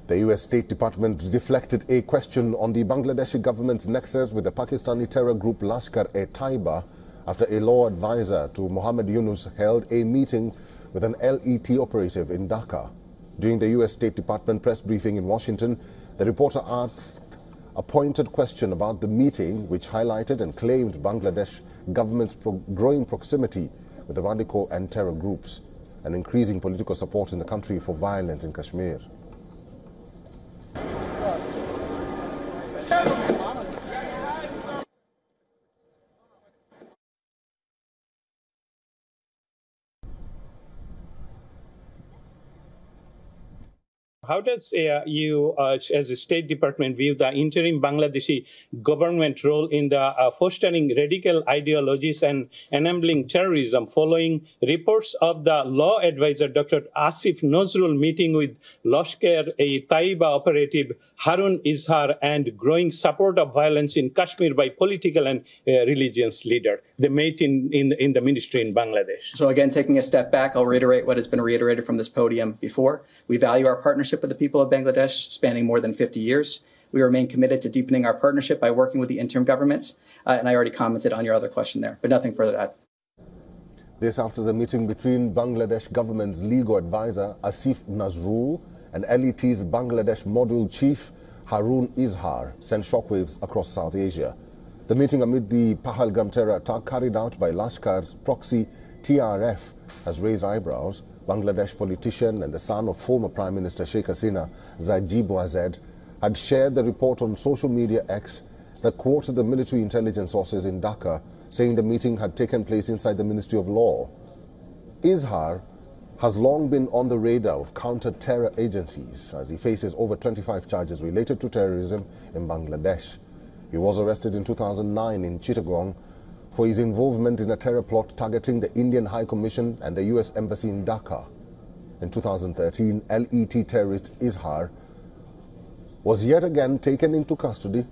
The US State Department deflected a question on the Bangladeshi government's nexus with the Pakistani terror group Lashkar-e-Taiba after a law advisor to Mohammed Yunus held a meeting with an LET operative in Dhaka. During the US State Department press briefing in Washington, the reporter asked a pointed question about the meeting, which highlighted and claimed Bangladesh government's growing proximity with the radical and terror groups and increasing political support in the country for violence in Kashmir. How does you, as a State Department, view the interim Bangladeshi government role in the fostering radical ideologies and enabling terrorism following reports of the law advisor Dr. Asif Nazrul meeting with Lashkar-e-Taiba Operative Harun Izhar and growing support of violence in Kashmir by political and religious leaders? They met in the ministry in Bangladesh. So again, taking a step back, I'll reiterate what has been reiterated from this podium before. We value our partnership with the people of Bangladesh, spanning more than 50 years. We remain committed to deepening our partnership by working with the interim government. And I already commented on your other question there, but nothing further to add. This after the meeting between Bangladesh government's legal advisor Asif Nazrul and LET's Bangladesh module chief Harun Izhar sent shockwaves across South Asia. The meeting amid the Pahalgam terror attack carried out by Lashkar's proxy TRF has raised eyebrows. Bangladesh politician and the son of former Prime Minister Sheikh Hasina, Sajeeb Wazed, had shared the report on social media X that quoted the military intelligence sources in Dhaka, saying the meeting had taken place inside the Ministry of Law. Izhar has long been on the radar of counter-terror agencies as he faces over 25 charges related to terrorism in Bangladesh. He was arrested in 2009 in Chittagong for his involvement in a terror plot targeting the Indian High Commission and the US Embassy in Dhaka. In 2013, LET terrorist Izhar was yet again taken into custody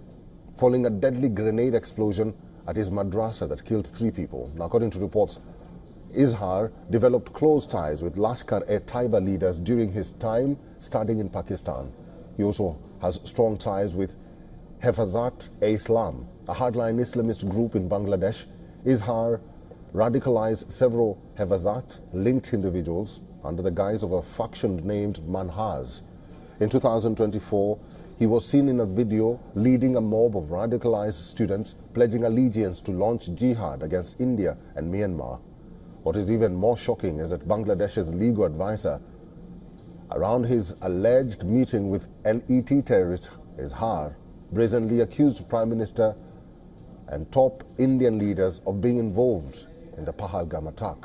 following a deadly grenade explosion at his madrasa that killed 3 people. Now, according to reports, Izhar developed close ties with Lashkar-e-Taiba leaders during his time studying in Pakistan. He also has strong ties with Hifazat-e-Islam, a hardline Islamist group in Bangladesh. Izhar radicalized several Hifazat-linked individuals under the guise of a faction named Manhaj. In 2024, he was seen in a video leading a mob of radicalized students pledging allegiance to launch jihad against India and Myanmar. What is even more shocking is that Bangladesh's legal advisor, around his alleged meeting with LET terrorist Izhar, brazenly accused Prime Minister and top Indian leaders of being involved in the Pahalgam attack.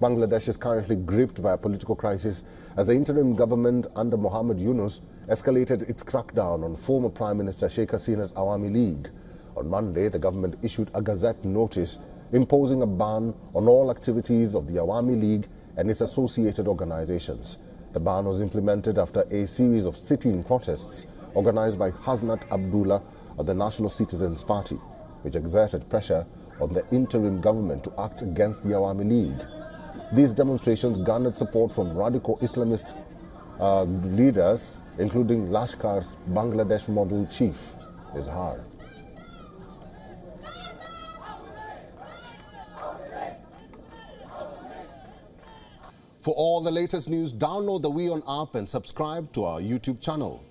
Bangladesh is currently gripped by a political crisis as the interim government under Mohammed Yunus escalated its crackdown on former Prime Minister Sheikh Hasina's Awami League. On Monday, the government issued a gazette notice imposing a ban on all activities of the Awami League and its associated organizations. The ban was implemented after a series of sit-in protests organized by Hasnat Abdullah of the National Citizens Party, which exerted pressure on the interim government to act against the Awami League. These demonstrations garnered support from radical Islamist leaders, including Lashkar's Bangladesh model chief, Izhar. For all the latest news, download the WION app and subscribe to our YouTube channel.